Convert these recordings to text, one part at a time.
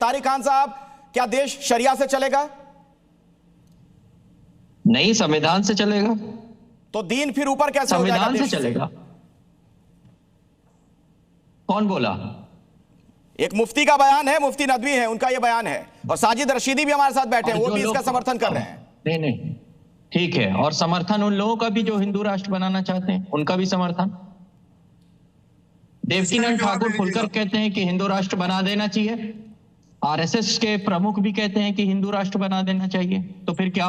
तारिक खान साहब, क्या देश शरिया से चलेगा? नहीं, संविधान से चलेगा। तो दीन फिर ऊपर कैसे हो जाएगा? संविधान से चलेगा। कौन बोला? एक मुफ्ती का बयान है, मुफ्ती नदवी है, उनका यह बयान है, और साजिद रशीदी भी हमारे साथ बैठे हैं, वो भी इसका समर्थन कर रहे हैं। नहीं, ठीक है। और समर्थन उन लोगों का भी जो हिंदू राष्ट्र बनाना चाहते हैं, उनका भी समर्थन। देवकीनंद ठाकुर खुलकर कहते हैं कि हिंदू राष्ट्र बना देना चाहिए। आरएसएस के प्रमुख भी कहते हैं कि हिंदू राष्ट्र बना देना चाहिए। तो फिर क्या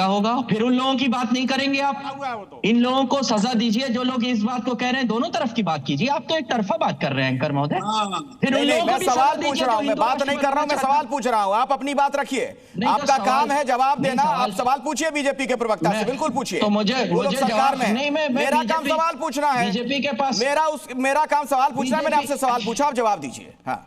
होगा? फिर उन लोगों की बात नहीं करेंगे आप? इन लोगों को सजा दीजिए जो लोग इस बात को कह रहे हैं। दोनों तरफ की बात कीजिए। आप तो एक तरफा बात कर रहे हैं एंकर महोदय। फिर उन लोगों को भी सवाल पूछ रहा हूं, मैं बात नहीं कर रहा हूं, मैं सवाल पूछ रहा हूं। आप अपनी बात रखिए, आपका काम है जवाब देना। आप सवाल पूछिए बीजेपी के प्रवक्ता से, बिल्कुल पूछिए। तो मुझे सरकार में मेरा काम सवाल पूछना है। बीजेपी के पास मेरा काम सवाल पूछना है। मैंने आपसे सवाल पूछा, आप जवाब दीजिए। हाँ,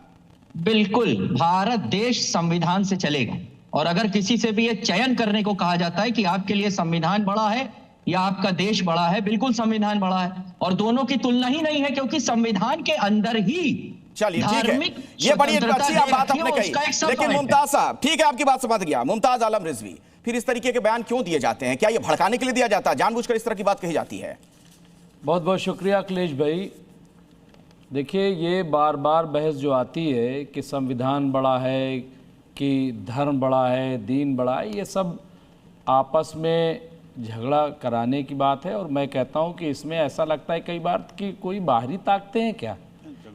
बिल्कुल। भारत देश संविधान से चलेगा। और अगर किसी से भी ये चयन करने को कहा जाता है कि आपके लिए संविधान बड़ा है या आपका देश बड़ा है, बिल्कुल संविधान बड़ा है। और दोनों की तुलना ही नहीं है, क्योंकि संविधान के अंदर ही चलिए ठीक है, ये बड़ी अच्छी बात आपने कही। लेकिन मुमताज साहब, ठीक है, आपकी बात समझ गया। मुमताज आलम रिजवी, फिर इस तरीके के बयान क्यों दिए जाते हैं? क्या ये भड़काने के लिए दिया जाता है? जानबूझकर इस तरह की बात कही जाती है? बहुत बहुत शुक्रिया अखिलेश भाई। देखिए, ये बार बार बहस जो आती है कि संविधान बड़ा है, कि धर्म बड़ा है, दीन बड़ा है, ये सब आपस में झगड़ा कराने की बात है। और मैं कहता हूं कि इसमें ऐसा लगता है कई बार कि कोई बाहरी ताकतें हैं क्या?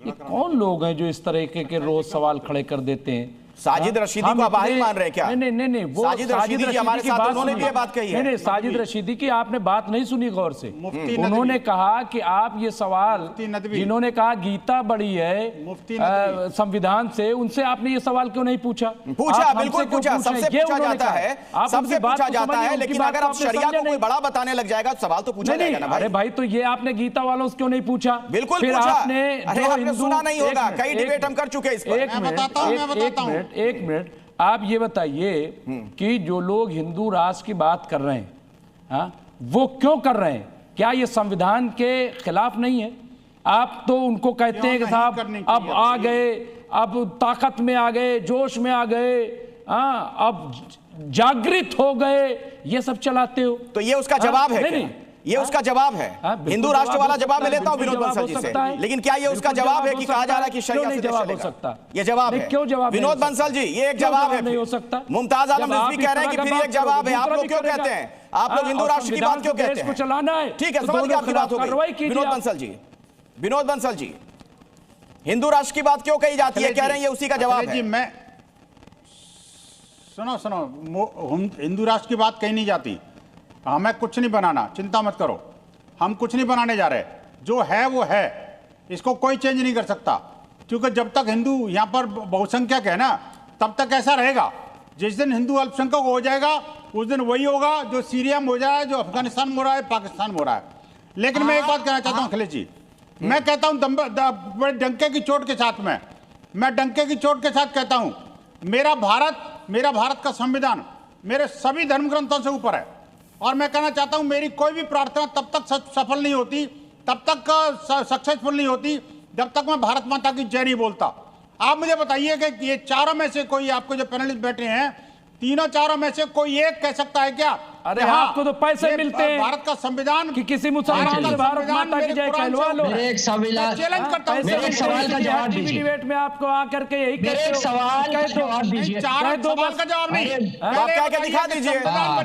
ये कौन लोग हैं जो इस तरह के रोज सवाल खड़े कर देते हैं? साजिद रशीदी को बाहरी मान रहे क्या? नहीं, वो साजिद रशीदी हमारे साथ, उन्होंने भी ये बात कही है। नहीं, साजिद रशीदी की आपने बात नहीं सुनी गौर से। उन्होंने कहा कि आप ये सवाल, जिन्होंने कहा गीता बड़ी है संविधान से, उनसे आपने ये सवाल क्यों नहीं पूछा? बिल्कुल पूछा, सबसे पूछा जाता है, सबसे पूछा जाता है। लेकिन अगर आप शरिया को कोई बड़ा बताने लग जाएगा, सवाल तो पूछा जाएगा ना भाई। अरे भाई, तो ये आपने गीता वालों से क्यों नहीं पूछा? बिल्कुल पूछा। आपने सुना नहीं होगा, कई डिबेट हम कर चुके हैं इस पर। एक मिनट, आप ये बताइए कि जो लोग हिंदू राष्ट्र की बात कर रहे हैं, हाँ, वो क्यों कर रहे हैं? क्या ये संविधान के खिलाफ नहीं है? आप तो उनको कहते हैं कि साहब अब आ गए, अब ताकत में आ गए, जोश में आ गए, हाँ, अब जागृत हो गए, ये सब चलाते हो। तो ये उसका जवाब है? नहीं, ये उसका जवाब है। हिंदू राष्ट्र वाला जवाब मैं लेता हूं विनोद बंसल जी से। लेकिन क्या ये उसका जवाब है कि कहा जा रहा है कि शरिया से जवाब हो सकता? ये जवाब है। क्यों जवाब? विनोद बंसल जी, ये एक जवाब है। नहीं हो सकता। मुमताज आलम रिजवी कह रहे हैं कि फिर एक जवाब है। आप लोग क्यों कहते हैं? आप लोग हिंदू राष्ट्र की बात क्यों कहते हैं? चलाना है, ठीक है, समझ गया आपकी बात हो गई। विनोद बंसल जी, हिंदू राष्ट्र की बात क्यों कही जाती है? कह रहे हैं ये उसी का जवाब है। मैं सुनो, हिंदू राष्ट्र की बात कही नहीं जाती। हमें कुछ नहीं बनाना, चिंता मत करो, हम कुछ नहीं बनाने जा रहे। जो है वो है, इसको कोई चेंज नहीं कर सकता। क्योंकि जब तक हिंदू यहाँ पर बहुसंख्यक है ना, तब तक ऐसा रहेगा। जिस दिन हिंदू अल्पसंख्यक हो जाएगा, उस दिन वही होगा जो सीरिया में हो रहा है, जो अफगानिस्तान में हो रहा है, पाकिस्तान में हो रहा है। लेकिन मैं एक बात कहना चाहता हूँ अखिलेश जी, मैं कहता हूँ डंके की चोट के साथ में, मैं डंके की चोट के साथ कहता हूँ, मेरा भारत का संविधान मेरे सभी धर्म ग्रंथों से ऊपर है। और मैं कहना चाहता हूं, मेरी कोई भी प्रार्थना तब तक सफल नहीं होती, तब तक सक्सेसफुल नहीं होती, जब तक मैं भारत माता की जय नहीं बोलता। आप मुझे बताइए कि ये चारों में से कोई, आपको जो पैनलिस्ट बैठे हैं, तीनों चारों में से कोई एक कह सकता है क्या? अरे आपको तो पैसे मिलते हैं भारत का संविधान कि किसी मुसलमान को भारत माता की जय कहलवा लो। मेरे एक सवाल चैलेंज करता हूं, मेरे एक सवाल का जवाब दीजिए। डिबेट में आपको आकर के यही मेरे एक सवाल का जवाब दीजिए। चार सवाल का जवाब नहीं, आप क्या क्या दिखा दीजिए। हर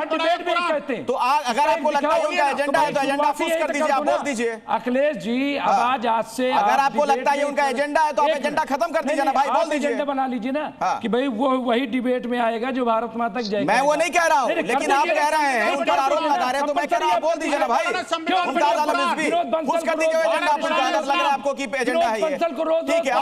डिबेट में कहते हैं। तो अगर आपको लगता है उनका एजेंडा है तो एजेंडा अफूज कर दीजिए, आप बोल दीजिए। अखिलेश जी, अब आज से अगर आपको लगता है उनका एजेंडा है तो आप एजेंडा खत्म कर दीजिए ना भाई, बोल दीजिए। एजेंडा बना लीजिए ना कि भाई वो वही डिबेट में आएगा जो भारत माता की जय। मैं वो नहीं कह रहा हूं, लेकिन आप कह रहे हैं, उन पर आरोप लगा रहे हैं, तो मैं कह रहा हूं, बोल दीजिए ना भाई। मुमताज आलम रिजवी खुश कर दीजिए एजेंडा, आपको लग रहा है आपको कि एजेंडा है ये, ठीक है।